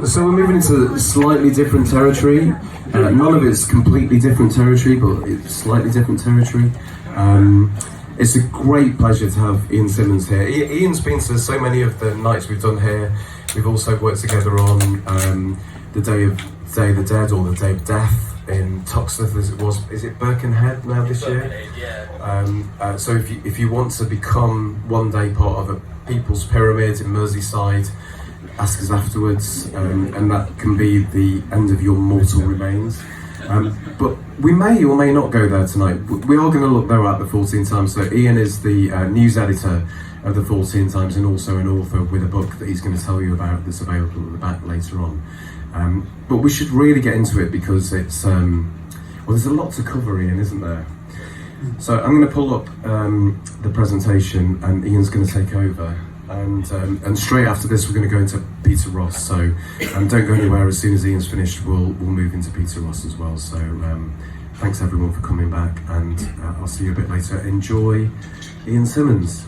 So we're moving into slightly different territory. None of it's completely different territory, but it's slightly different territory. It's a great pleasure to have Ian Simmons here. Ian's been to so many of the nights we've done here. We've also worked together on the Day of the Dead, or the Day of Death in Toxteth, as it was. Is it Birkenhead now this year? Yeah. So if you want to become one day part of a People's Pyramid in Merseyside, ask us afterwards, and that can be the end of your mortal remains. But we may or may not go there tonight. We are going to look though at the Fortean Times. So Ian is the news editor of the Fortean Times and also an author with a book that he's going to tell you about that's available at the back later on. But we should really get into it because it's well, there's a lot to cover, Ian, isn't there? So I'm going to pull up the presentation and Ian's going to take over. And straight after this, we're going to go into Peter Ross. So don't go anywhere. As soon as Ian's finished, we'll move into Peter Ross as well. So thanks everyone for coming back, and I'll see you a bit later. Enjoy Ian Simmons.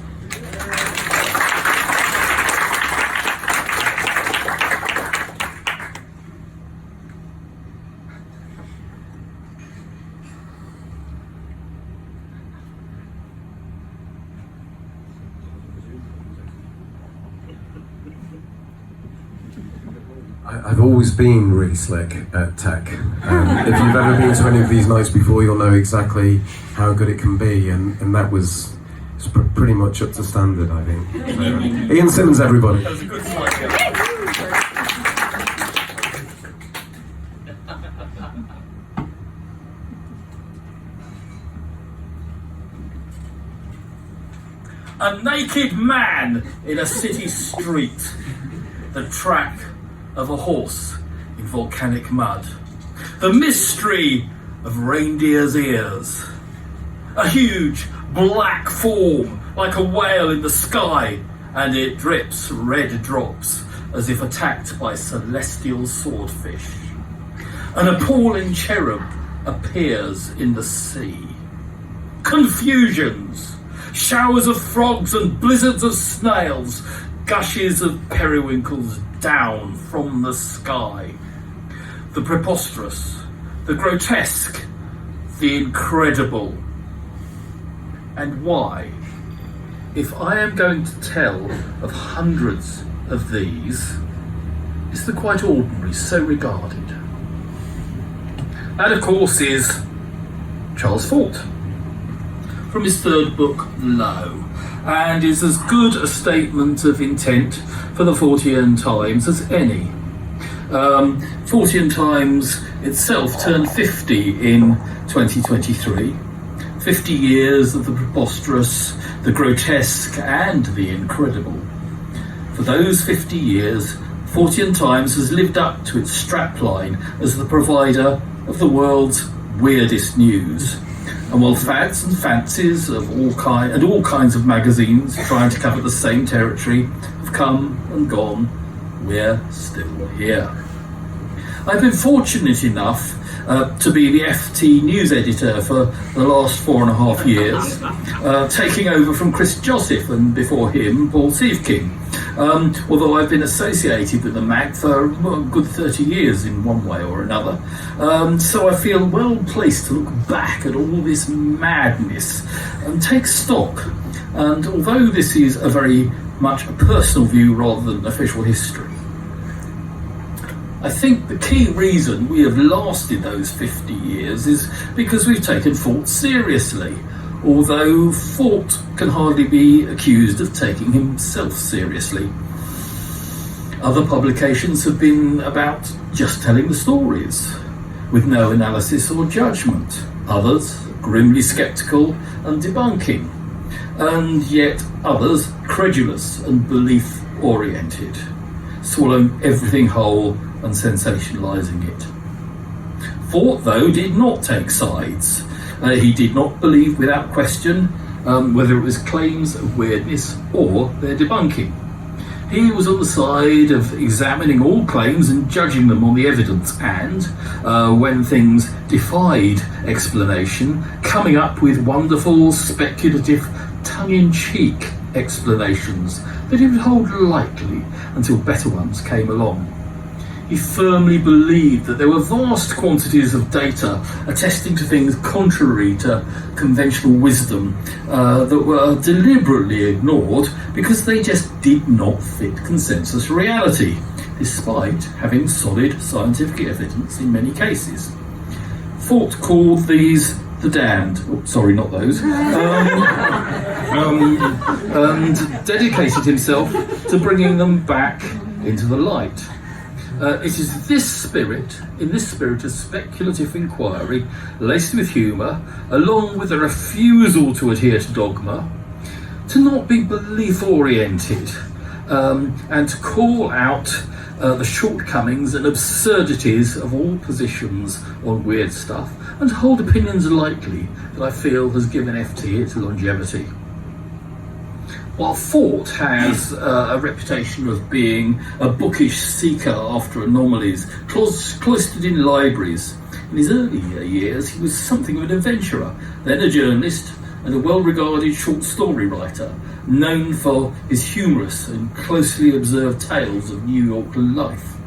I've always been really slick at tech. If you've ever been to any of these nights before, you'll know exactly how good it can be, and that was pretty much up to standard, I think. So, Ian Simmons, everybody. That was a good slide, A naked man in a city street, the track of a horse in volcanic mud, the mystery of reindeer's ears, a huge black form like a whale in the sky, and it drips red drops as if attacked by celestial swordfish. An appalling cherub appears in the sea. Confusions, showers of frogs and blizzards of snails, gushes of periwinkles down from the sky. The preposterous, the grotesque, the incredible. And why, if I am going to tell of hundreds of these, is the quite ordinary so regarded? That, of course, is Charles Fort, from his third book, Low, and is as good a statement of intent for the Fortean Times as any. Fortean Times itself turned 50 in 2023. 50 years of the preposterous, the grotesque, and the incredible. For those 50 years, Fortean Times has lived up to its strapline as the provider of the world's weirdest news. And while fads and fancies of all kinds of magazines trying to cover the same territory have come and gone, we're still here. I've been fortunate enough to be the FT news editor for the last 4.5 years, taking over from Chris Joseph and before him Paul Sievking. Although I've been associated with the mag for a good 30 years in one way or another. So I feel well placed to look back at all this madness and take stock. And although this is a very much a personal view rather than official history, I think the key reason we have lasted those 50 years is because we've taken Fort seriously, although Fort can hardly be accused of taking himself seriously. Other publications have been about just telling the stories, with no analysis or judgment. Others grimly sceptical and debunking, and yet others credulous and belief-oriented, swallowing everything whole and sensationalising it. Fort, though, did not take sides. He did not believe without question whether it was claims of weirdness or their debunking. He was on the side of examining all claims and judging them on the evidence, and when things defied explanation, coming up with wonderful, speculative, tongue-in-cheek explanations that he would hold lightly until better ones came along. He firmly believed that there were vast quantities of data attesting to things contrary to conventional wisdom that were deliberately ignored because they just did not fit consensus reality, despite having solid scientific evidence in many cases. Fort called these the damned, sorry, not those, and dedicated himself to bringing them back into the light. It is in this spirit of speculative inquiry, laced with humour, along with a refusal to adhere to dogma, to not be belief-oriented, and to call out the shortcomings and absurdities of all positions on weird stuff, and to hold opinions lightly that I feel has given FT its longevity. While Fort has a reputation of being a bookish seeker after anomalies, cloistered in libraries, in his earlier years he was something of an adventurer, then a journalist and a well-regarded short story writer, known for his humorous and closely observed tales of New York life.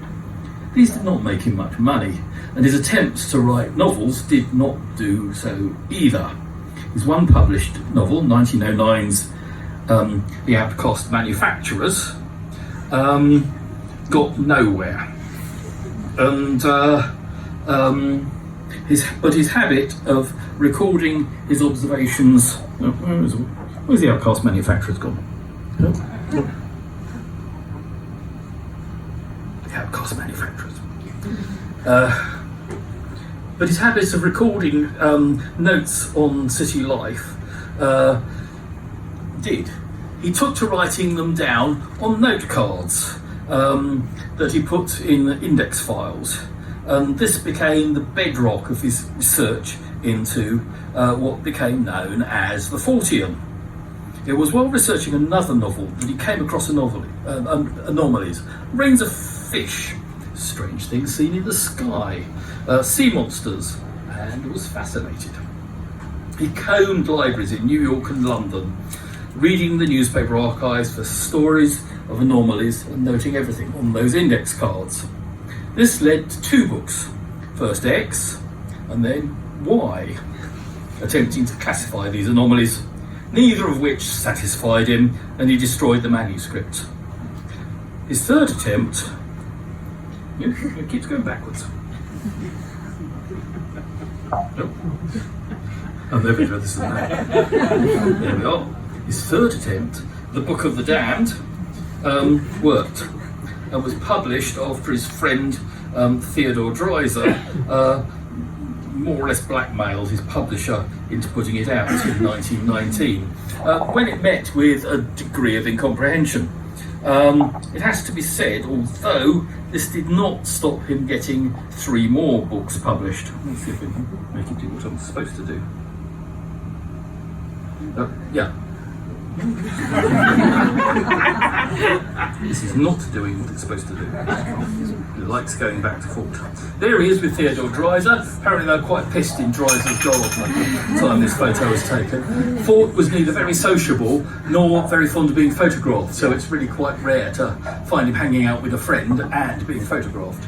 These did not make him much money, and his attempts to write novels did not do so either. His one published novel, 1909's The Outcast Manufacturers, got nowhere, and his habit of recording his observations. Where's The Outcast Manufacturers gone? The Outcast Manufacturers. But his habit of recording notes on city life he took to writing them down on note cards that he put in index files. This became the bedrock of his research into what became known as the Fortean. It was while researching another novel that he came across anomalies, rings of fish, strange things seen in the sky, sea monsters, and was fascinated. He combed libraries in New York and London, reading the newspaper archives for stories of anomalies and noting everything on those index cards. This led to 2 books, first X and then Y, attempting to classify these anomalies, neither of which satisfied him, and he destroyed the manuscript. His third attempt, it keeps going backwards. Nope. Oh, there we go, this is that. There we are. His third attempt, The Book of the Damned, worked and was published after his friend Theodore Dreiser more or less blackmailed his publisher into putting it out in 1919, when it met with a degree of incomprehension. It has to be said, although this did not stop him getting 3 more books published. Let's see if we can make it do what I'm supposed to do. Yeah. This is not doing what it's supposed to do. It likes going back to Fort. There he is with Theodore Dreiser. Apparently they're quite pissed in Dreiser's job at the time this photo was taken. Fort was neither very sociable nor very fond of being photographed, so it's really quite rare to find him hanging out with a friend and being photographed.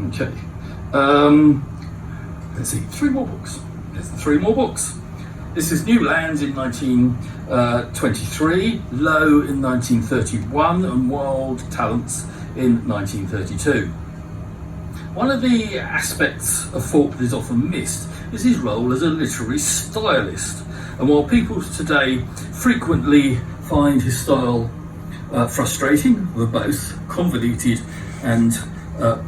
Okay. Let's see, 3 more books. There's the 3 more books. This is New Lands in 1923, Low in 1931, and Wild Talents in 1932. One of the aspects of Fort that is often missed is his role as a literary stylist. And while people today frequently find his style frustrating, verbose, convoluted, and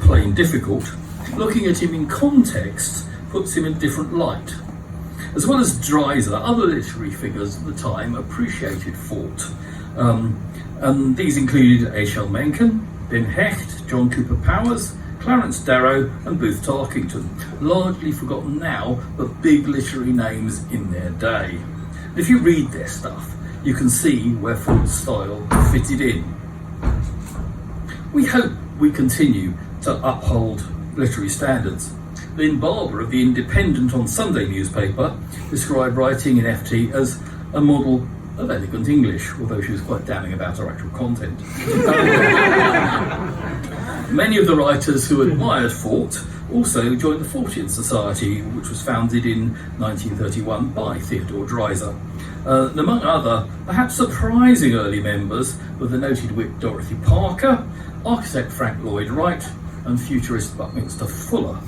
plain difficult, looking at him in context puts him in a different light. As well as Dreiser, other literary figures at the time appreciated Fort, and these included H.L. Mencken, Ben Hecht, John Cooper Powers, Clarence Darrow and Booth Tarkington, largely forgotten now, but big literary names in their day. If you read their stuff, you can see where Fort's style fitted in. We hope we continue to uphold literary standards. Lynn Barber of the Independent on Sunday newspaper described writing in FT as a model of elegant English, although she was quite damning about her actual content. Many of the writers who admired Fort also joined the Fortean Society, which was founded in 1931 by Theodore Dreiser. And among other, perhaps surprising early members were the noted wit Dorothy Parker, architect Frank Lloyd Wright, and futurist Buckminster Fuller.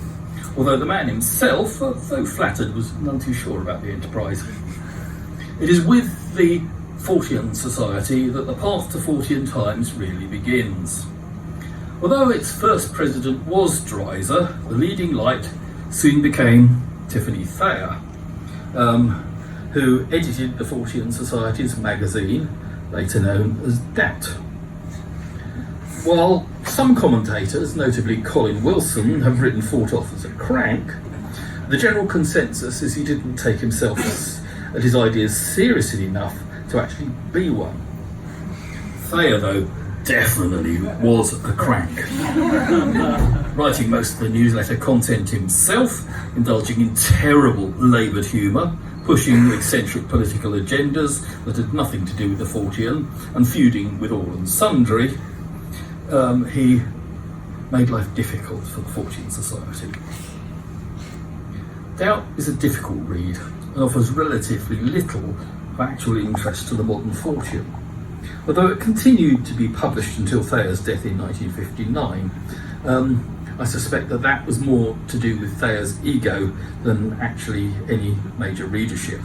Although the man himself, though flattered, was none too sure about the enterprise. It is with the Fortean Society that the path to Fortean Times really begins. Although its first president was Dreiser, the leading light soon became Tiffany Thayer, who edited the Fortean Society's magazine, later known as Dat. While some commentators, notably Colin Wilson, have written Fort off as a crank, the general consensus is he didn't take himself and his ideas seriously enough to actually be one. Thayer, though, definitely was a crank. Writing most of the newsletter content himself, indulging in terrible laboured humour, pushing eccentric political agendas that had nothing to do with the Fortean, and feuding with all and sundry, he made life difficult for the Fortean Society. Doubt is a difficult read and offers relatively little of actual interest to the modern Fortean. Although it continued to be published until Thayer's death in 1959, I suspect that was more to do with Thayer's ego than actually any major readership.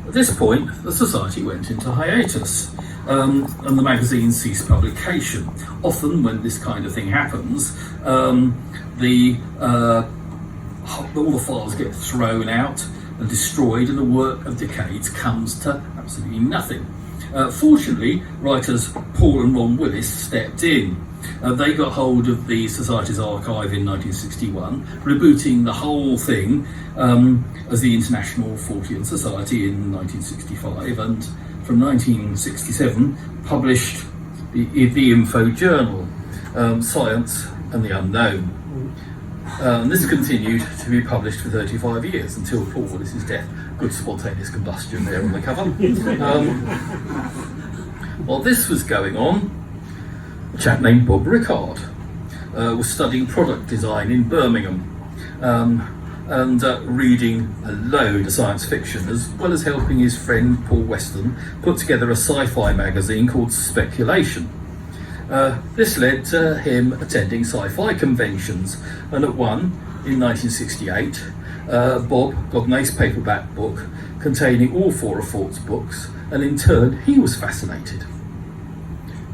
At this point, the Society went into hiatus, and the magazine ceased publication. Often, when this kind of thing happens, all the files get thrown out and destroyed, and the work of decades comes to absolutely nothing. Fortunately, writers Paul and Ron Willis stepped in. They got hold of the Society's archive in 1961, rebooting the whole thing as the International Fortean Society in 1965, and from 1967 published the Info Journal, Science and the Unknown. This continued to be published for 35 years until Paul Willis's death. Good spontaneous combustion there on the cover. While this was going on, a chap named Bob Rickard was studying product design in Birmingham and reading a load of science fiction, as well as helping his friend Paul Weston put together a sci-fi magazine called Speculation. This led to him attending sci-fi conventions, and at one in 1968, Bob got an ace paperback book containing all four of Fort's books, and in turn he was fascinated.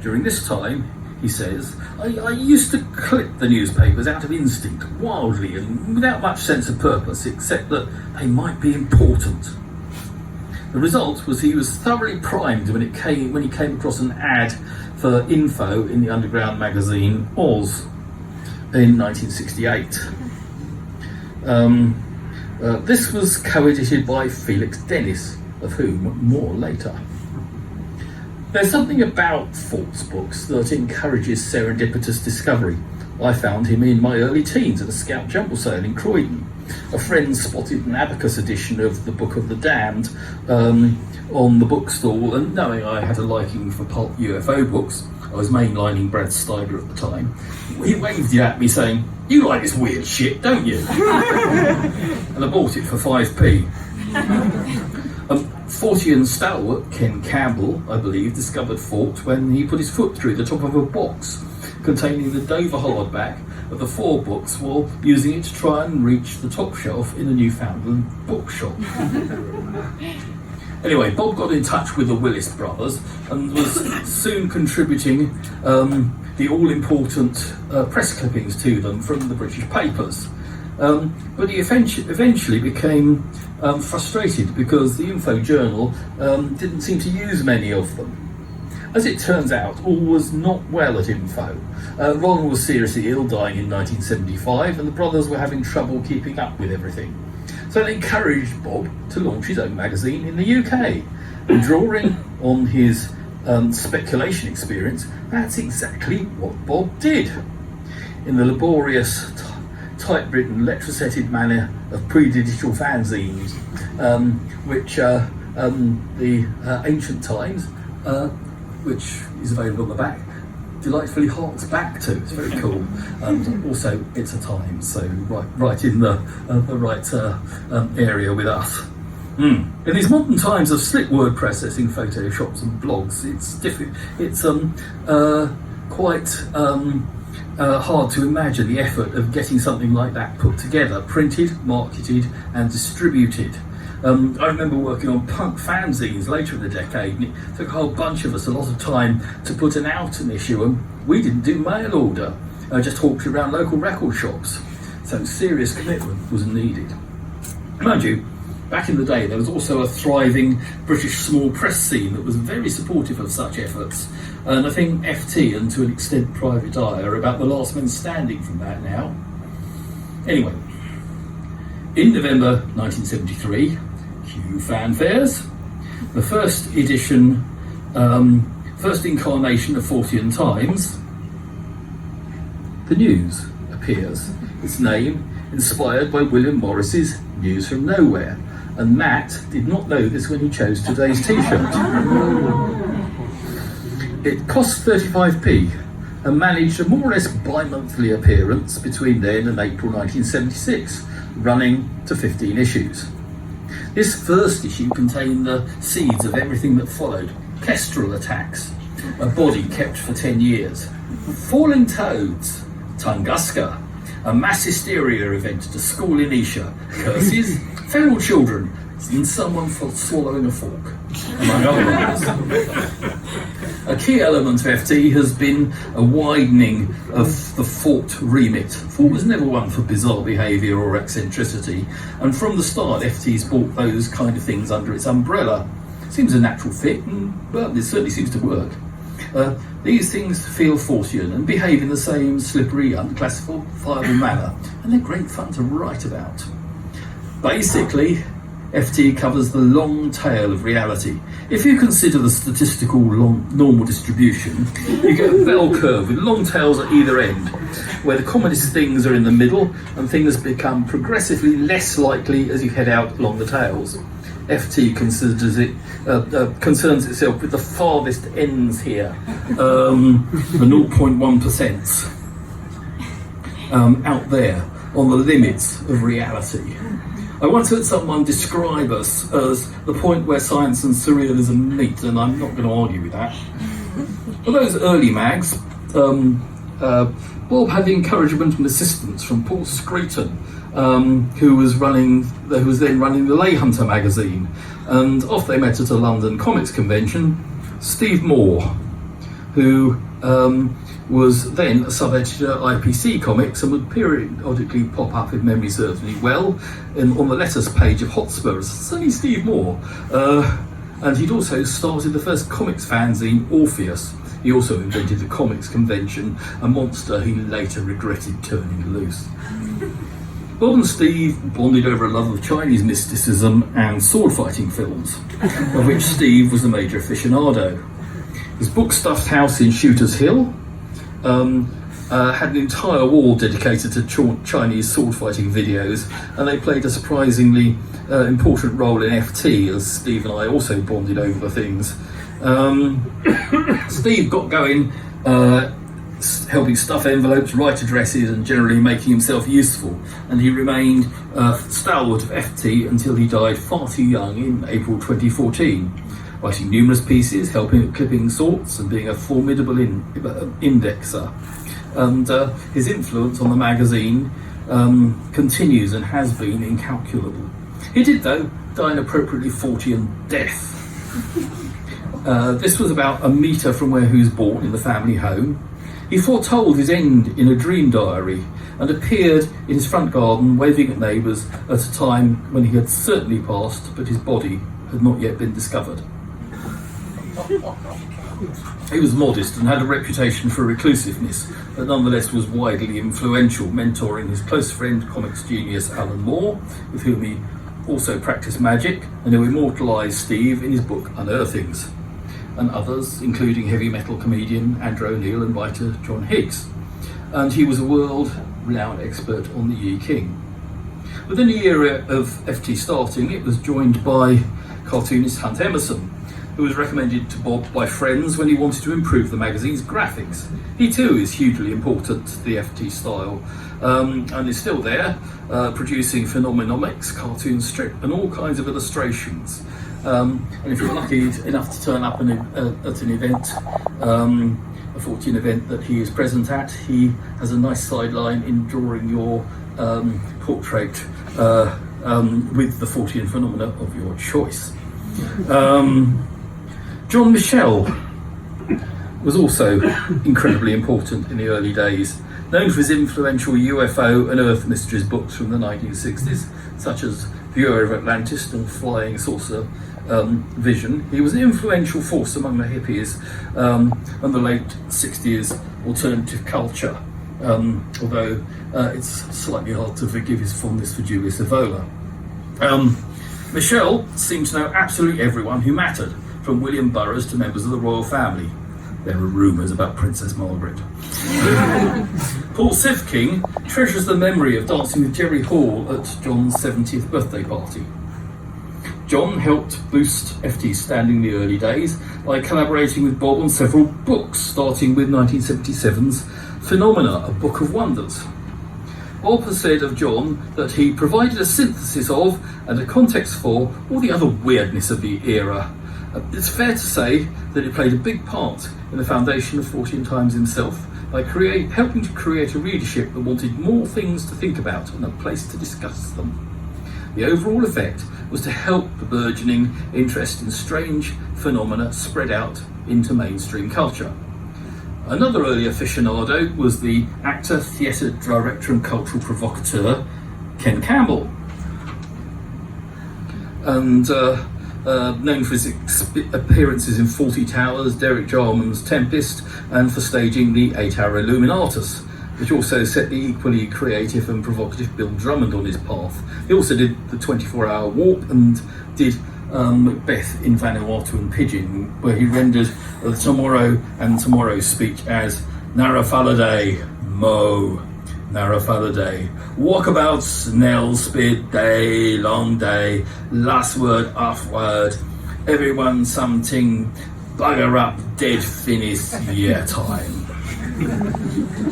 During this time, he says, I used to clip the newspapers out of instinct, wildly and without much sense of purpose, except that they might be important. The result was he was thoroughly primed when he came across an ad for Info in the underground magazine Oz in 1968. This was co-edited by Felix Dennis, of whom more later. There's something about Fort's books that encourages serendipitous discovery. I found him in my early teens at a Scout jumble sale in Croydon. A friend spotted an Abacus edition of the Book of the Damned on the bookstall, and knowing I had a liking for pulp UFO books, I was mainlining Brad Steiger at the time, he waved it at me saying, "You like this weird shit, don't you?" And I bought it for 5p. Fortean stalwart Ken Campbell, I believe, discovered Fort when he put his foot through the top of a box containing the Dover hardback of the 4 books while using it to try and reach the top shelf in a Newfoundland bookshop. Anyway, Bob got in touch with the Willis brothers and was soon contributing the all-important press clippings to them from the British papers. But he eventually became frustrated because the Info Journal didn't seem to use many of them. As it turns out, all was not well at Info. Ron was seriously ill, dying in 1975, and the brothers were having trouble keeping up with everything. So they encouraged Bob to launch his own magazine in the UK. And drawing on his speculation experience, that's exactly what Bob did. In the laborious, typewritten, letter-setted manner of pre-digital fanzines, which the Ancient Times, which is available on the back, delightfully harks back to. It's very cool. And also, it's a Times, so right in the right area with us. In these modern times of slick word processing, photoshops and blogs, it's quite hard to imagine the effort of getting something like that put together, printed, marketed and distributed. I remember working on punk fanzines later in the decade, and it took a whole bunch of us a lot of time to put out an issue, and we didn't do mail order, just hawked around local record shops. So serious commitment was needed. Mind you, back in the day there was also a thriving British small press scene that was very supportive of such efforts, and I think FT and to an extent Private Eye are about the last men standing from that now. Anyway, in November 1973, cue fanfares, the first edition, first incarnation of Fortean Times, the News, appears. Its name inspired by William Morris's News from Nowhere, and Matt did not know this when he chose today's t-shirt. It cost 35p and managed a more or less bi-monthly appearance between then and April 1976, running to 15 issues. This first issue contained the seeds of everything that followed: kestrel attacks, a body kept for 10 years, falling toads, Tunguska, a mass hysteria event at a school in Isha, curses, feral children, and someone for swallowing a fork, among other ones. A key element of FT has been a widening of the Fort remit. Fort was never one for bizarre behaviour or eccentricity, and from the start FT's brought those kind of things under its umbrella. Seems a natural fit, and well, it certainly seems to work. These things feel Fortean and behave in the same slippery, unclassifiable manner, and they're great fun to write about. Basically, FT covers the long tail of reality. If you consider the statistical normal distribution, you get a bell curve with long tails at either end, where the commonest things are in the middle and things become progressively less likely as you head out along the tails. FT concerns itself with the farthest ends here, the 0.1%, out there on the limits of reality. I once heard someone describe us as the point where science and surrealism meet, and I'm not going to argue with that. For those early mags, Bob had the encouragement and assistance from Paul Screeton, who was then running the Lay Hunter magazine, and off they met at a London comics convention. Steve Moore, who was then a sub-editor at IPC Comics and would periodically pop up, if memory serves me well, on the letters page of Hotspur as Sonny Steve Moore. And he'd also started the first comics fanzine, Orpheus. He also invented the comics convention, a monster he later regretted turning loose. Bob and Steve bonded over a love of Chinese mysticism and sword-fighting films, of which Steve was the major aficionado. His book-stuffed house in Shooters Hill had an entire wall dedicated to Chinese sword-fighting videos, and they played a surprisingly important role in FT, as Steve and I also bonded over the things. Steve got going helping stuff envelopes, write addresses, and generally making himself useful, and he remained stalwart of FT until he died far too young in April 2014, writing numerous pieces, helping at clipping sorts, and being a formidable indexer. And his influence on the magazine continues and has been incalculable. He did, though, die an appropriately Fortean death. This was about a metre from where he was born, in the family home. He foretold his end in a dream diary and appeared in his front garden waving at neighbours at a time when he had certainly passed, but his body had not yet been discovered. He was modest and had a reputation for reclusiveness, but nonetheless was widely influential, mentoring his close friend, comics genius Alan Moore, with whom he also practiced magic, and who immortalised Steve in his book Unearthings, and others, including heavy metal comedian Andrew O'Neill and writer John Higgs. And he was a world-renowned expert on the Yi King. Within the era of FT starting, it was joined by cartoonist Hunt Emerson, who was recommended to Bob by friends when he wanted to improve the magazine's graphics. He too is hugely important to the FT style, and is still there, producing phenomenomics, cartoon strip, and all kinds of illustrations. And if you're lucky enough to turn up at an event, a Fortean event that he is present at, he has a nice sideline in drawing your portrait with the Fortean phenomena of your choice. John Michell was also incredibly important in the early days, known for his influential UFO and Earth Mysteries books from the 1960s, such as View Over Atlantis and Flying Saucer Vision. He was an influential force among the hippies and the late 60s alternative culture, although it's slightly hard to forgive his fondness for Julius Evola. Michelle seemed to know absolutely everyone who mattered, from William Burroughs to members of the royal family. There are rumours about Princess Margaret. Paul Sivking treasures the memory of dancing with Jerry Hall at John's 70th birthday party. John helped boost FT's standing in the early days by collaborating with Bob on several books, starting with 1977's Phenomena, a Book of Wonders. Bob has said of John that he provided a synthesis of and a context for all the other weirdness of the era. It's fair to say that he played a big part in the foundation of Fortean Times himself by helping to create a readership that wanted more things to think about and a place to discuss them. The overall effect was to help the burgeoning interest in strange phenomena spread out into mainstream culture. Another early aficionado was the actor, theatre director and cultural provocateur Ken Campbell, and known for his appearances in Fawlty Towers, Derek Jarman's Tempest, and for staging the 8-Hour Illuminatus, which also set the equally creative and provocative Bill Drummond on his path. He also did the 24-Hour Warp and did Macbeth in Vanuatu and Pidgin, where he rendered the Tomorrow and Tomorrow's speech as Nara Faladay, Mo, Nara Faladay, walkabouts, Nell Spid, day, long day, last word, off word, everyone something, bugger up, dead finish, yeah time.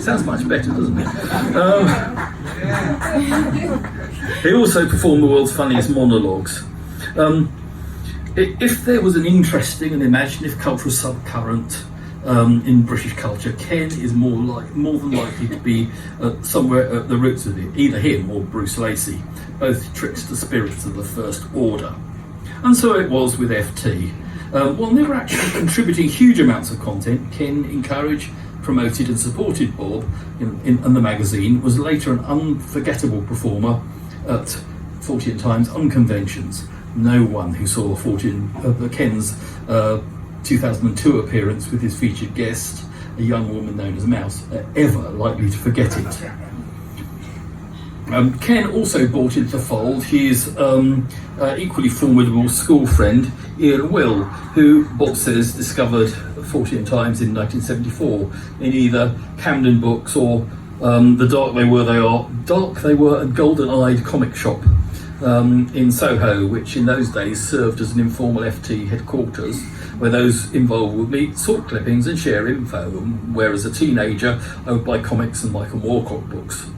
Sounds much better, doesn't it? He also performed the world's funniest monologues. If there was an interesting and imaginative cultural subcurrent in British culture, Ken is more than likely to be somewhere at the roots of it, either him or Bruce Lacey, both trickster spirits of the First Order. And so it was with FT. While never actually contributing huge amounts of content, Ken encouraged, promoted and supported Bob in the magazine, was later an unforgettable performer at Fortean Times unconventions. No one who saw Ken's 2002 appearance with his featured guest, a young woman known as Mouse, ever likely to forget it. Ken also brought into the fold his equally formidable school friend Ian Will, who Bob says discovered Fortean Times in 1974 in either Camden Books or the Dark They Were a Golden-Eyed comic shop in Soho, which in those days served as an informal FT headquarters where those involved would meet, sort clippings and share info, where as a teenager I would buy comics and Michael Moorcock books.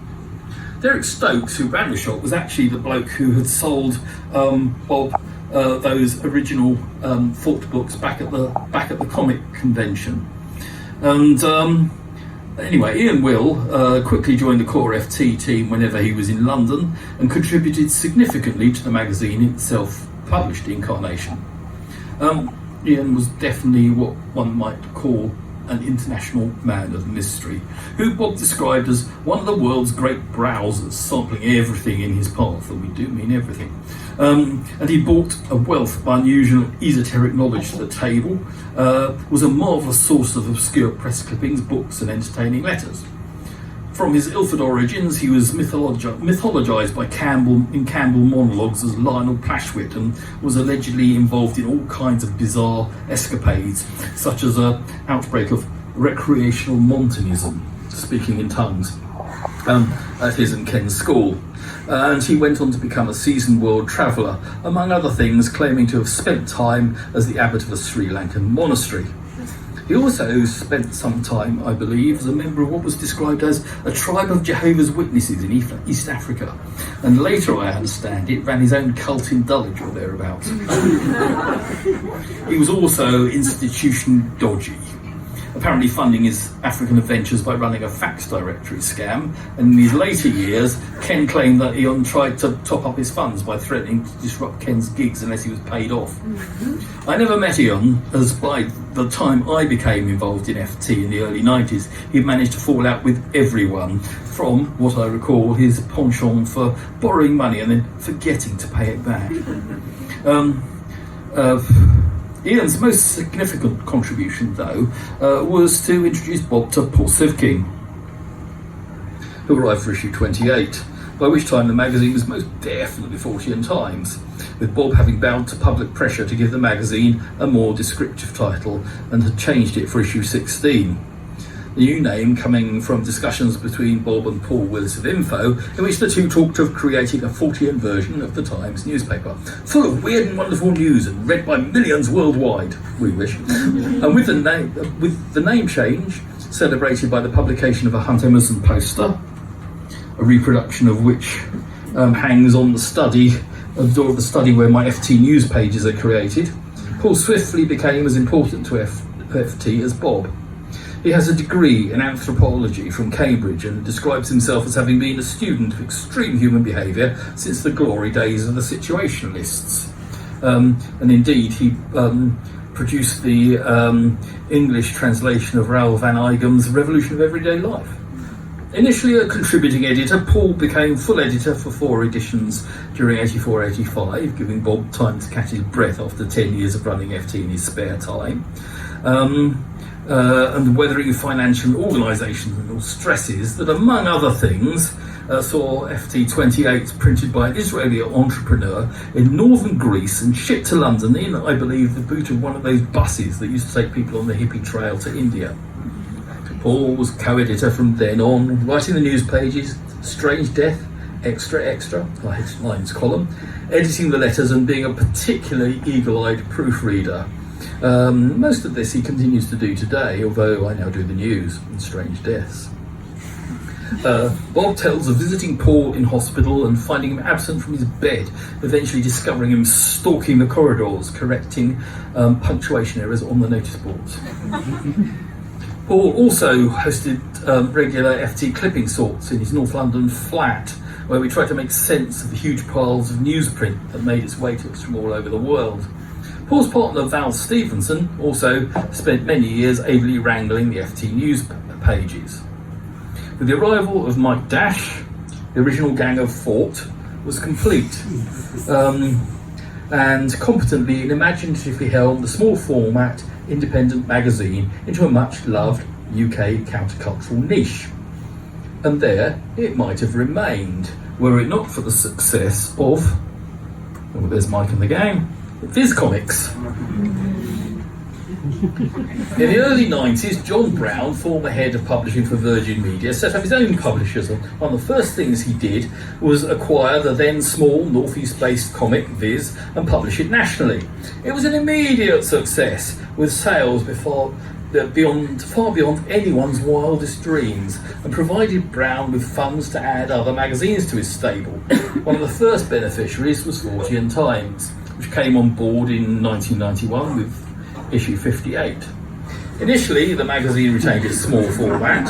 Derek Stokes, who ran the shop, was actually the bloke who had sold Bob those original Fort books back at the comic convention. And anyway, Ian Will quickly joined the core FT team whenever he was in London and contributed significantly to the magazine itself published incarnation. Ian was definitely what one might call an international man of mystery, who Bob described as one of the world's great browsers, sampling everything in his path, and we do mean everything. And he brought a wealth of unusual esoteric knowledge to the table, was a marvellous source of obscure press clippings, books and entertaining letters. From his Ilford origins, he was mythologized by Campbell monologues as Lionel Plashwit, and was allegedly involved in all kinds of bizarre escapades, such as an outbreak of recreational Montanism, speaking in tongues. at his and Ken's school. And he went on to become a seasoned world traveller, among other things claiming to have spent time as the abbot of a Sri Lankan monastery. He also spent some time, I believe, as a member of what was described as a tribe of Jehovah's Witnesses in East Africa. And later, I understand, it ran his own cult in Dulwich or thereabouts. He was also institution dodgy, apparently funding his African adventures by running a fax directory scam. And in his later years, Ken claimed that Ian tried to top up his funds by threatening to disrupt Ken's gigs unless he was paid off. I never met Ian, as by the time I became involved in FT in the early 90s, he'd managed to fall out with everyone, from what I recall his penchant for borrowing money and then forgetting to pay it back. Ian's most significant contribution, though, was to introduce Bob to Paul Sivking, who arrived for issue 28, by which time the magazine was most definitely Fortean Times, with Bob having bowed to public pressure to give the magazine a more descriptive title and had changed it for issue 16. The new name coming from discussions between Bob and Paul Willis of Info, in which the two talked of creating a Fortean version of the Times newspaper, full of weird and wonderful news and read by millions worldwide, we wish. And with the name change, celebrated by the publication of a Hunt Emerson poster, a reproduction of which hangs on the door of the study where my FT news pages are created, Paul swiftly became as important to FT as Bob. He has a degree in anthropology from Cambridge and describes himself as having been a student of extreme human behaviour since the glory days of the situationalists. And indeed, he produced the English translation of Raoul van Eigem's Revolution of Everyday Life. Initially a contributing editor, Paul became full editor for 4 editions during 84-85, giving Bob time to catch his breath after 10 years of running FT in his spare time. And weathering financial and organisational stresses that, among other things, saw FT 28 printed by an Israeli entrepreneur in northern Greece and shipped to London in, I believe, the boot of one of those buses that used to take people on the hippie trail to India. Paul was co-editor from then on, writing the news pages, Strange Death, Extra, a headlines column, editing the letters and being a particularly eagle-eyed proofreader. Most of this he continues to do today, although I now do the news and Strange Deaths. Bob tells of visiting Paul in hospital and finding him absent from his bed, eventually discovering him stalking the corridors, correcting punctuation errors on the notice boards. Paul also hosted regular FT clipping sorts in his North London flat, where we tried to make sense of the huge piles of newsprint that made its way to us from all over the world. Paul's partner Val Stevenson also spent many years ably wrangling the FT news pages. With the arrival of Mike Dash, the original gang of Fort was complete, and competently and imaginatively helmed the small format independent magazine into a much loved UK countercultural niche. And there it might have remained, were it not for the success of, oh, there's Mike and the gang, Viz Comics. In the early 90s, John Brown, former head of publishing for Virgin Media, set up his own publishers, and one of the first things he did was acquire the then small northeast-based comic Viz and publish it nationally. It was an immediate success, with sales far beyond anyone's wildest dreams, and provided Brown with funds to add other magazines to his stable. One of the first beneficiaries was Fortean Times, which came on board in 1991 with issue 58. Initially, the magazine retained its small format,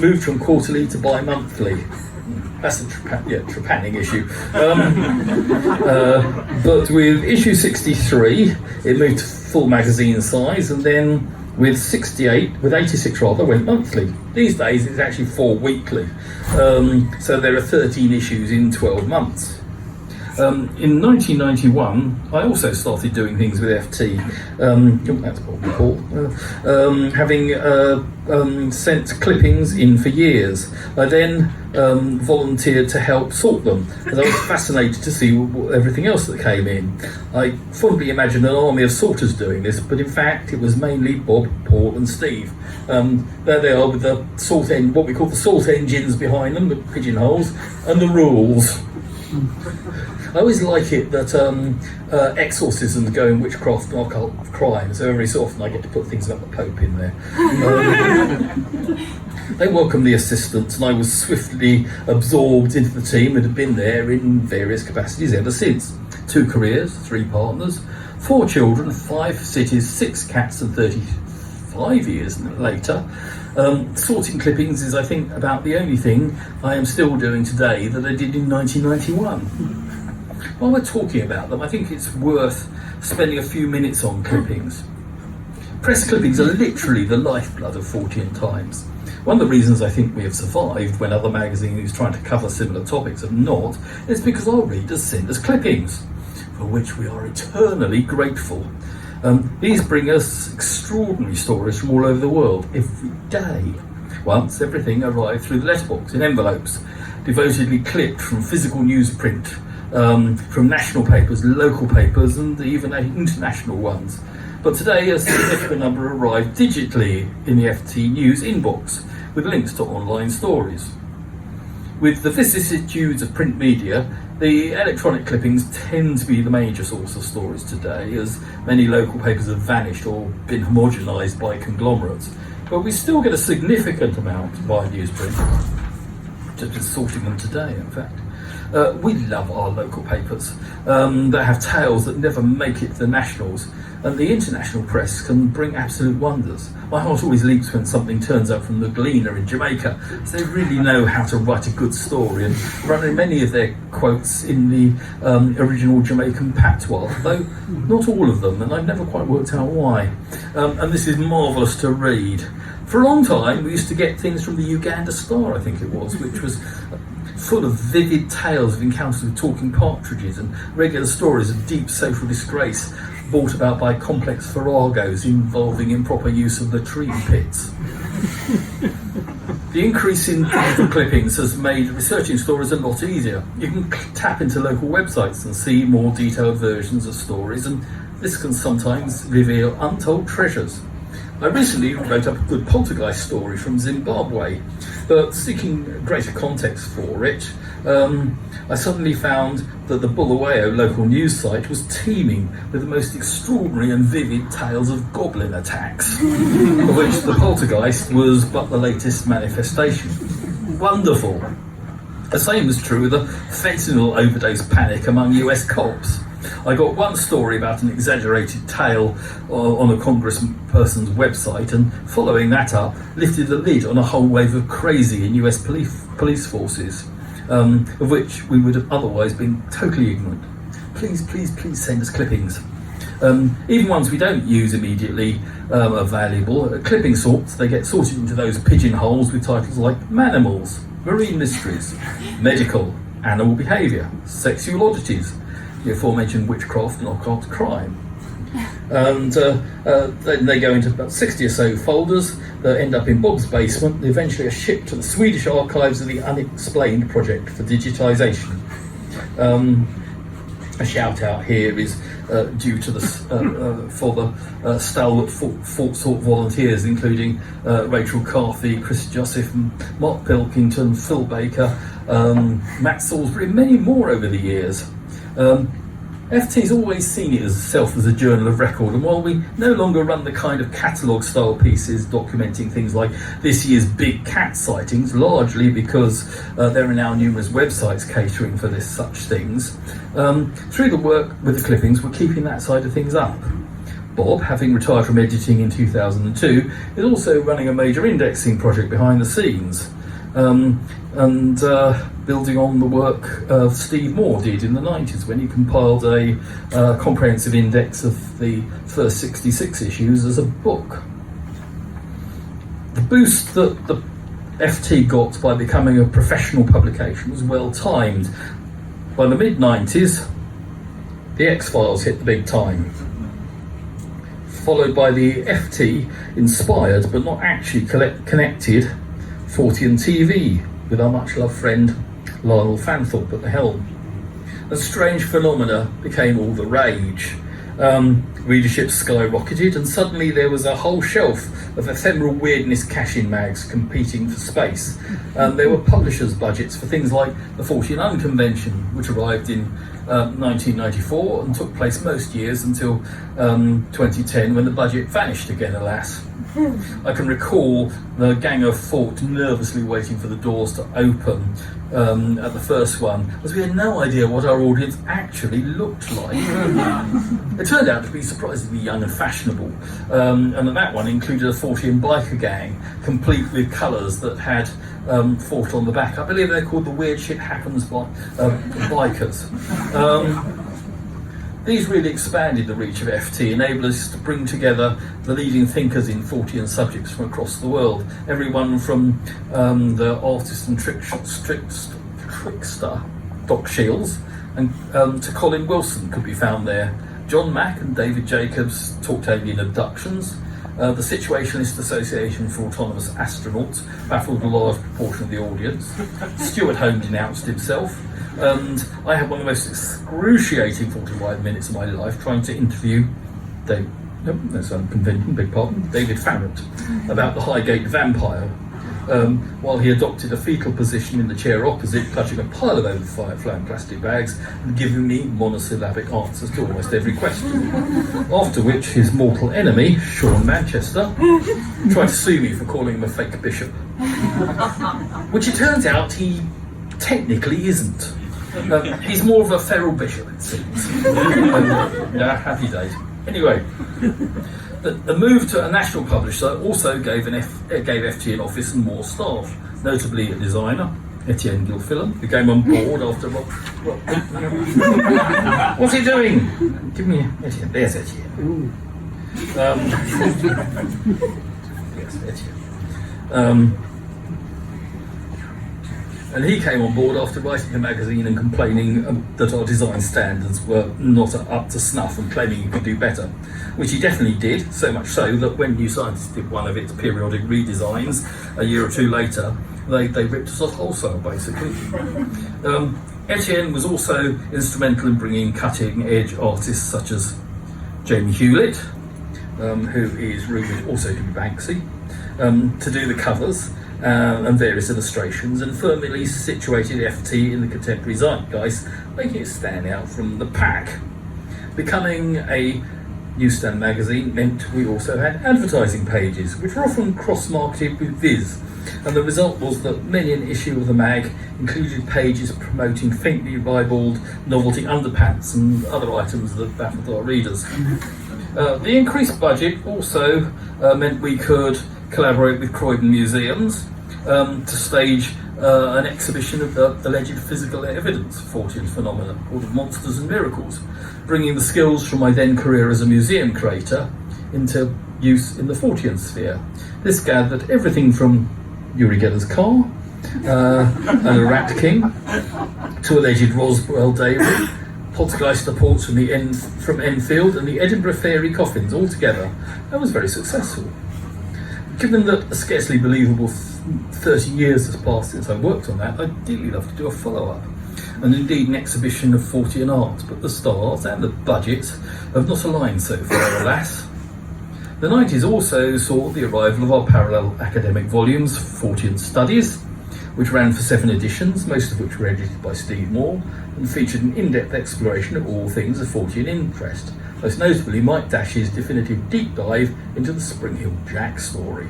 moved from quarterly to bi-monthly. That's a trepanning issue. But with issue 63, it moved to full magazine size, and then with 86 went monthly. These days, it's actually 4 weekly. So there are 13 issues in 12 months. In 1991, I also started doing things with FT. That's what we call having sent clippings in for years. I then volunteered to help sort them, as I was fascinated to see everything else that came in. I fondly imagined an army of sorters doing this, but in fact it was mainly Bob, Paul and Steve. There they are with the what we call the sort engines behind them, the pigeonholes, and the rules. I always like it that exorcisms go in witchcraft and occult crime, so every so often I get to put things about the Pope in there. They welcomed the assistants, and I was swiftly absorbed into the team and had been there in various capacities ever since. 2 careers, 3 partners, 4 children, 5 cities, 6 cats, and 35 years later. Sorting clippings is, I think, about the only thing I am still doing today that I did in 1991. While we're talking about them, I think it's worth spending a few minutes on clippings. Press clippings are literally the lifeblood of Fortean Times. One of the reasons I think we have survived when other magazines trying to cover similar topics have not is because our readers send us clippings, for which we are eternally grateful. These bring us extraordinary stories from all over the world every day. Once everything arrived through the letterbox in envelopes, devotedly clipped from physical newsprint, from national papers, local papers, and even international ones. But today a significant number arrive digitally in the FT News inbox with links to online stories. With the vicissitudes of print media, the electronic clippings tend to be the major source of stories today, as many local papers have vanished or been homogenised by conglomerates. But we still get a significant amount by newsprint, just sorting them today, in fact. We love our local papers that have tales that never make it to the nationals, and the international press can bring absolute wonders. My heart always leaps when something turns up from the Gleaner in Jamaica, so they really know how to write a good story and run many of their quotes in the original Jamaican patois, though not all of them, and I've never quite worked out why. And this is marvellous to read. For a long time, we used to get things from the Uganda Star, I think it was, which was full of vivid tales of encounters with talking partridges and regular stories of deep social disgrace brought about by complex farragos involving improper use of latrine pits. The increase in digital clippings has made researching stories a lot easier. You can tap into local websites and see more detailed versions of stories, and this can sometimes reveal untold treasures. I recently wrote up a good poltergeist story from Zimbabwe, but seeking greater context for it, I suddenly found that the Bulawayo local news site was teeming with the most extraordinary and vivid tales of goblin attacks, of which the poltergeist was but the latest manifestation. Wonderful. The same was true with the fentanyl overdose panic among US cops. I got one story about an exaggerated tale on a congressperson's website, and following that up, lifted the lid on a whole wave of crazy in US police forces, of which we would have otherwise been totally ignorant. Please send us clippings. Even ones we don't use immediately are valuable. Clipping sorts, they get sorted into those pigeonholes with titles like Manimals, Marine Mysteries, Medical, Animal Behaviour, Sexual Oddities, the aforementioned witchcraft and occult crime. And then they go into about 60 or so folders that end up in Bob's basement and eventually are shipped to the Swedish archives of the Unexplained Project for Digitisation. A shout out here is due to the stalwart Fort volunteers, including Rachel Carthy, Chris Joseph, Mark Pilkington, Phil Baker, Matt Salisbury, and many more over the years. FT's always seen itself as a journal of record, and while we no longer run the kind of catalogue style pieces documenting things like this year's big cat sightings, largely because there are now numerous websites catering for such things, through the work with the clippings we're keeping that side of things up. Bob, having retired from editing in 2002, is also running a major indexing project behind the scenes, and building on the work Steve Moore did in the 90s when he compiled a comprehensive index of the first 66 issues as a book. The boost that the FT got by becoming a professional publication was well timed. By the mid-90s, the X-Files hit the big time, followed by the FT-inspired but not actually connected Fortean TV, with our much-loved friend Lionel Fanthorpe at the helm. A strange phenomena became all the rage. Readership skyrocketed, and suddenly there was a whole shelf of ephemeral weirdness cash-in mags competing for space. There were publishers' budgets for things like the Fortean Unconvention, which arrived in 1994 and took place most years until 2010, when the budget vanished again, alas. I can recall the gang of Fort nervously waiting for the doors to open at the first one, as we had no idea what our audience actually looked like. It turned out to be surprisingly young and fashionable, and that one included a Fortean biker gang, complete with colours that had Fort on the back. I believe they're called the Weird Shit Happens Bikers. These really expanded the reach of FT, enabled us to bring together the leading thinkers in Fortean subjects from across the world. Everyone from the artist and trickster Doc Shields and to Colin Wilson could be found there. John Mack and David Jacobs talked alien abductions. The Situationist Association for Autonomous Astronauts baffled a large proportion of the audience. Stuart Home denounced himself. And I had one of the most excruciating 45 minutes of my life trying to interview David Farrant about the Highgate vampire, while he adopted a fetal position in the chair opposite, clutching a pile of overflowing plastic bags and giving me monosyllabic answers to almost every question. After which his mortal enemy, Sean Manchester, tried to sue me for calling him a fake bishop, which it turns out he technically isn't. He's more of a feral bishop, it seems. Happy days. Anyway, the move to a national publisher also gave FT an office and more staff, notably a designer, Etienne Gilfillan, who came on board after... What's he doing? Give me Etienne. There's Etienne. Yes, Etienne. And he came on board after writing a magazine and complaining that our design standards were not up to snuff and claiming he could do better, which he definitely did, so much so that when New Scientist did one of its periodic redesigns a year or two later, they ripped us off wholesale, basically. Etienne was also instrumental in bringing cutting-edge artists such as Jamie Hewlett, who is rumoured also to be Banksy, to do the covers, and various illustrations, and firmly situated FT in the contemporary zeitgeist, making it stand out from the pack. Becoming a newsstand magazine meant we also had advertising pages, which were often cross-marketed with Viz, and the result was that many an issue of the mag included pages promoting faintly ribald novelty underpants and other items that baffled our readers. The increased budget also meant we could collaborate with Croydon Museums to stage an exhibition of alleged physical evidence of Fortean's phenomena called Monsters and Miracles, bringing the skills from my then career as a museum curator into use in the Fortean sphere. This gathered everything from Uri Geller's car and a Rat King to alleged Roswell David, Poltergeist reports from Enfield and the Edinburgh Fairy coffins all together. That was very successful. Given that a scarcely believable 30 years has passed since I worked on that, I'd dearly love to do a follow-up, and indeed an exhibition of Fortean art, but the stars and the budgets have not aligned so far, alas. The 90s also saw the arrival of our parallel academic volumes, Fortean Studies, which ran for 7 editions, most of which were edited by Steve Moore, and featured an in-depth exploration of all things of Fortean interest, most notably Mike Dash's definitive deep dive into the Spring Hill Jack story.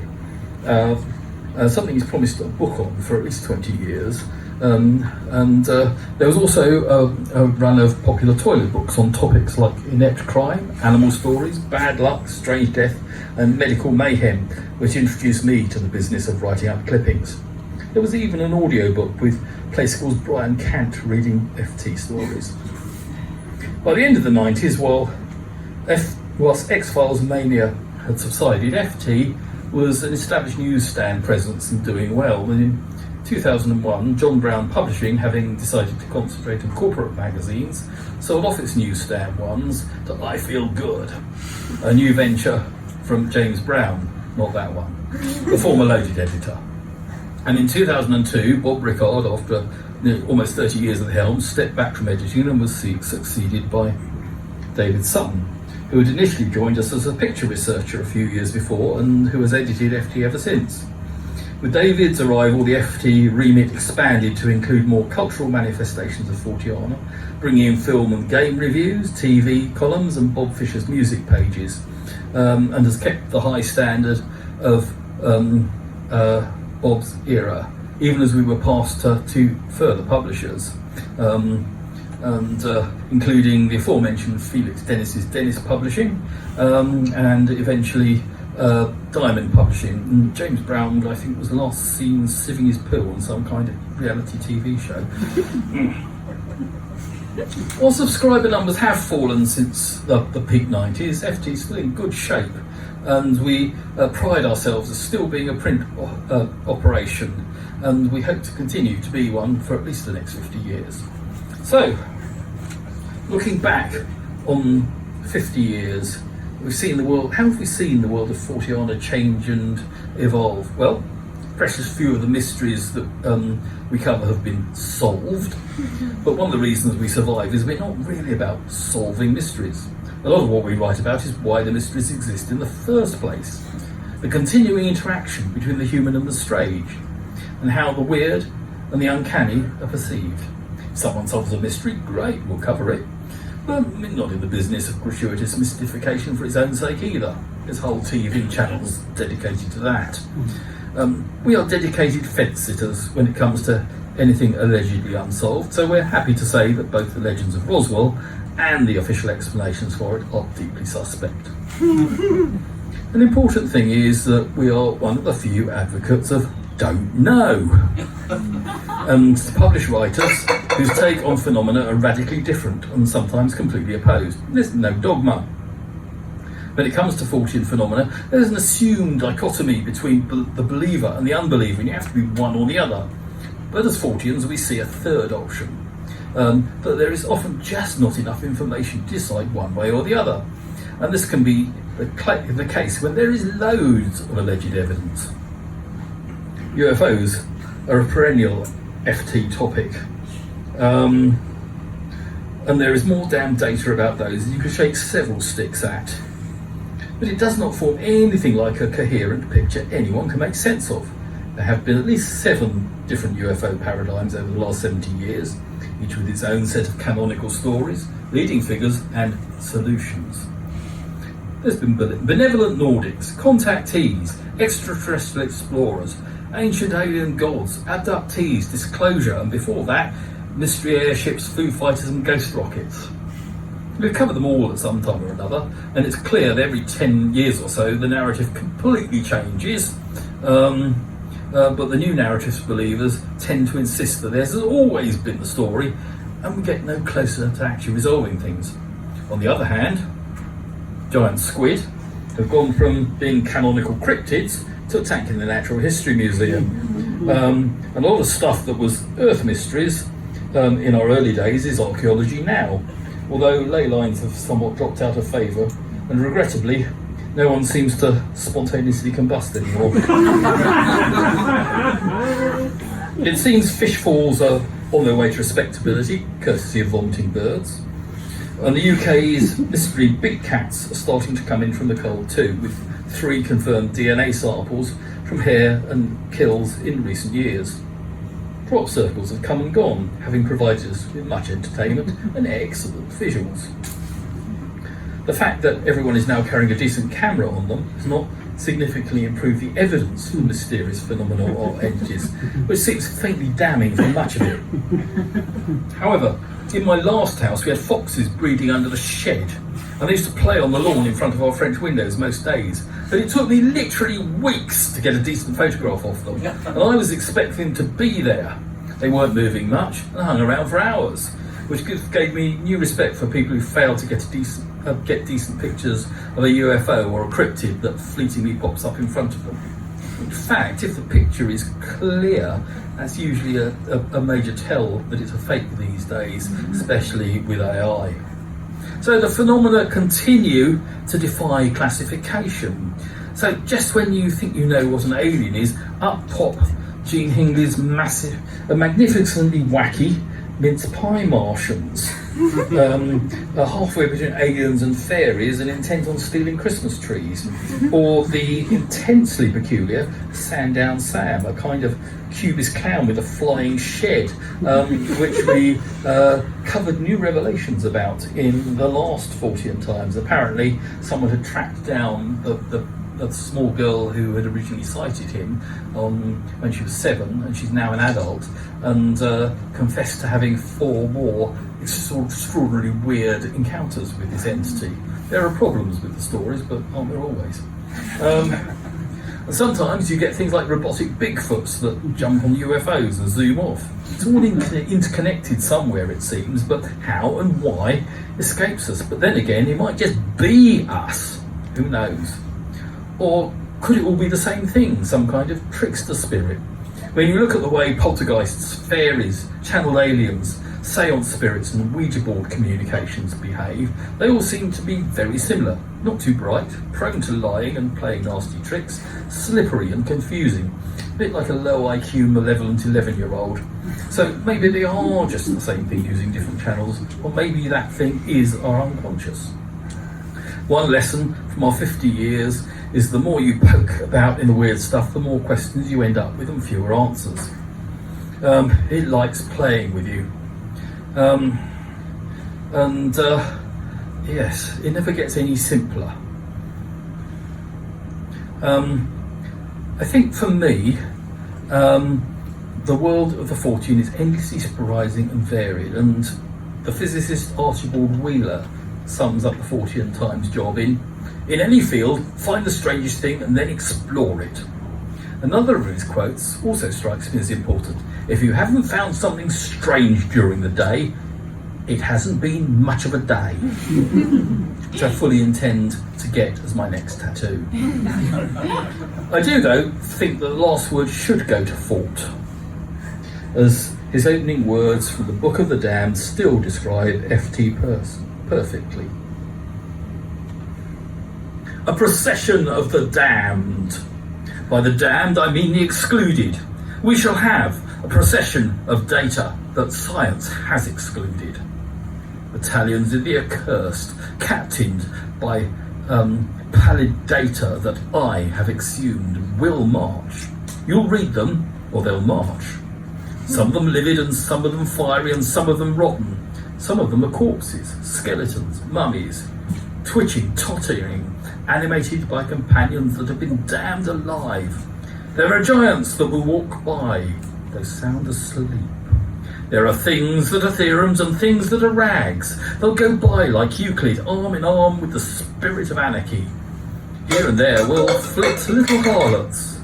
Something he's promised a book on for at least 20 years. There was also a run of popular toilet books on topics like inept crime, animal stories, bad luck, strange death, and medical mayhem, which introduced me to the business of writing up clippings. There was even an audiobook with Playschool's Brian Cant reading FT stories. By the end of the 90s, whilst X-Files mania had subsided, FT was an established newsstand presence and doing well. And in 2001, John Brown Publishing, having decided to concentrate on corporate magazines, sold off its newsstand ones to I Feel Good, a new venture from James Brown, not that one, the former Loaded editor. And in 2002, Bob Rickard, after almost 30 years at the helm, stepped back from editing and was succeeded by David Sutton, who had initially joined us as a picture researcher a few years before and who has edited FT ever since. With David's arrival, the FT remit expanded to include more cultural manifestations of Forteana, bringing in film and game reviews, TV columns and Bob Fisher's music pages, and has kept the high standard of Bob's era, even as we were passed to two further publishers, including the aforementioned Felix Dennis's Dennis Publishing, and eventually Diamond Publishing. And James Brown, I think, was last seen sieving his pill on some kind of reality TV show. While subscriber numbers have fallen since the peak 90s, FT is still in good shape, and we pride ourselves as still being a print operation, and we hope to continue to be one for at least the next 50 years. So, looking back on 50 years, we've seen the world. How have we seen the world of Forteana change and evolve? Well, precious few of the mysteries that we cover have been solved, but one of the reasons we survive is we're not really about solving mysteries. A lot of what we write about is why the mysteries exist in the first place, the continuing interaction between the human and the strange, and how the weird and the uncanny are perceived. If someone solves a mystery, great, we'll cover it. But we're not in the business of gratuitous mystification for its own sake either. There's whole TV channels dedicated to that. We are dedicated fence sitters when it comes to anything allegedly unsolved, so we're happy to say that both the legends of Roswell and the official explanations for it are deeply suspect. An important thing is that we are one of the few advocates of don't know, and to publish writers whose take on phenomena are radically different and sometimes completely opposed. There's no dogma. When it comes to Fortean phenomena, there's an assumed dichotomy between the believer and the unbeliever, and you have to be one or the other. But as Forteans, we see a third option, that there is often just not enough information to decide one way or the other. And this can be the case when there is loads of alleged evidence. UFOs are a perennial FT topic, and there is more damn data about those than you could shake several sticks at. But it does not form anything like a coherent picture anyone can make sense of. There have been at least 7 different UFO paradigms over the last 70 years, each with its own set of canonical stories, leading figures and solutions. There's been benevolent Nordics, contactees, extraterrestrial explorers, ancient alien gods, abductees, disclosure, and before that, mystery airships, Foo Fighters and ghost rockets. We've covered them all at some time or another, and it's clear that every 10 years or so the narrative completely changes, but the new narrative believers tend to insist that theirs has always been the story, and we get no closer to actually resolving things. On the other hand, giant squid have gone from being canonical cryptids to attacking the Natural History Museum. A lot of stuff that was Earth mysteries in our early days is archaeology now, although ley lines have somewhat dropped out of favour, and regrettably, no one seems to spontaneously combust anymore. It seems fish falls are on their way to respectability, courtesy of vomiting birds. And the UK's mystery big cats are starting to come in from the cold too, with 3 confirmed DNA samples from hair and kills in recent years. Crop circles have come and gone, having provided us with much entertainment and excellent visuals. The fact that everyone is now carrying a decent camera on them has not significantly improved the evidence for mysterious phenomena or entities, which seems faintly damning for much of it. However, in my last house we had foxes breeding under the shed, and they used to play on the lawn in front of our French windows most days, but it took me literally weeks to get a decent photograph of them, and I was expecting to be there. They weren't moving much and hung around for hours, which gave me new respect for people who fail to get decent pictures of a UFO or a cryptid that fleetingly pops up in front of them. In fact, if the picture is clear, that's usually a major tell that it's a fake these days, especially with AI. So the phenomena continue to defy classification. So just when you think you know what an alien is, up pop Gene Hingley's magnificently wacky mince pie Martians, halfway between aliens and fairies and intent on stealing Christmas trees, or the intensely peculiar Sandown Sam, a kind of cubist clown with a flying shed, which we covered new revelations about in the last Fortean Times. Apparently someone had tracked down the small girl who had originally sighted him when she was 7, and she's now an adult, and confessed to having 4 more extraordinarily weird encounters with this entity. There are problems with the stories, but aren't there always? And sometimes you get things like robotic Bigfoots that jump on UFOs and zoom off. It's all interconnected somewhere, it seems, but how and why escapes us. But then again, it might just be us. Who knows? Or could it all be the same thing, some kind of trickster spirit? When you look at the way poltergeists, fairies, channeled aliens, seance spirits and Ouija board communications behave, they all seem to be very similar. Not too bright, prone to lying and playing nasty tricks, slippery and confusing. A bit like a low IQ, malevolent 11-year-old. So maybe they are just the same thing using different channels, or maybe that thing is our unconscious. One lesson from our 50 years is the more you poke about in the weird stuff, the more questions you end up with and fewer answers. It likes playing with you. Yes, it never gets any simpler. I think for me, the world of the Fortean is endlessly surprising and varied, and the physicist Archibald Wheeler sums up the Fortean Times job in any field, find the strangest thing and then explore it. Another of his quotes also strikes me as important. If you haven't found something strange during the day, it hasn't been much of a day. Which I fully intend to get as my next tattoo. I do, though, think that the last word should go to Fort, as his opening words from the Book of the Damned still describe F.T. perfectly. A procession of the damned. By the damned, I mean the excluded. We shall have a procession of data that science has excluded. Battalions of the accursed, captained by pallid data that I have exhumed, will march. You'll read them, or they'll march. Some of them livid, and some of them fiery, and some of them rotten. Some of them are corpses, skeletons, mummies, twitching, tottering, animated by companions that have been damned alive. There are giants that will walk by, though sound asleep. There are things that are theorems and things that are rags. They'll go by like Euclid, arm in arm with the spirit of anarchy. Here and there will flit little harlots.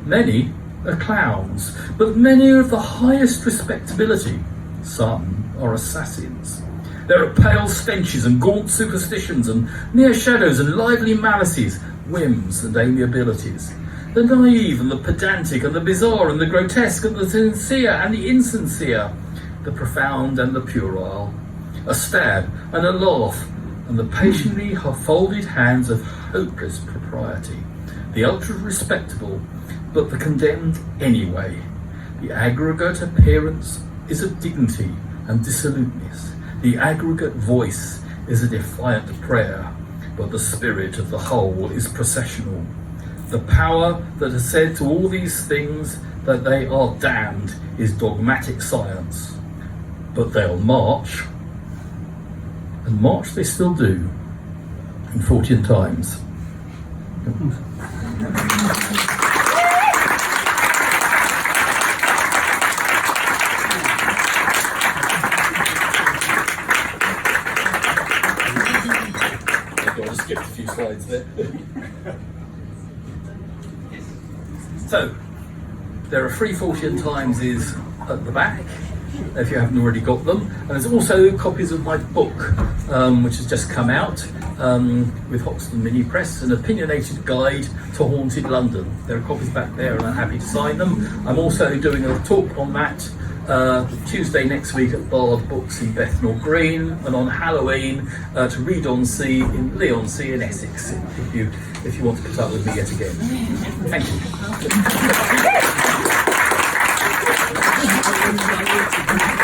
Many are clowns, but many are of the highest respectability. Some are assassins. There are pale stenches and gaunt superstitions and near shadows and lively malices, whims and amiabilities. The naive and the pedantic and the bizarre and the grotesque and the sincere and the insincere, the profound and the puerile, a stab and a laugh and the patiently folded hands of hopeless propriety, the ultra-respectable but the condemned anyway. The aggregate appearance is of dignity and dissoluteness. The aggregate voice is a defiant prayer, but the spirit of the whole is processional. The power that has said to all these things that they are damned is dogmatic science. But they'll march, and march they still do, in Fortean Times. I skipped a few slides there. So, there are 3 Fortean Timeses at the back, if you haven't already got them. And there's also copies of my book, which has just come out, with Hoxton Mini Press, an opinionated guide to haunted London. There are copies back there and I'm happy to sign them. I'm also doing a talk on that Tuesday next week at Bard Books in Bethnal Green, and on Halloween to Read on Sea in Leigh-on-Sea in Essex, if you want to put up with me yet again. Thank you.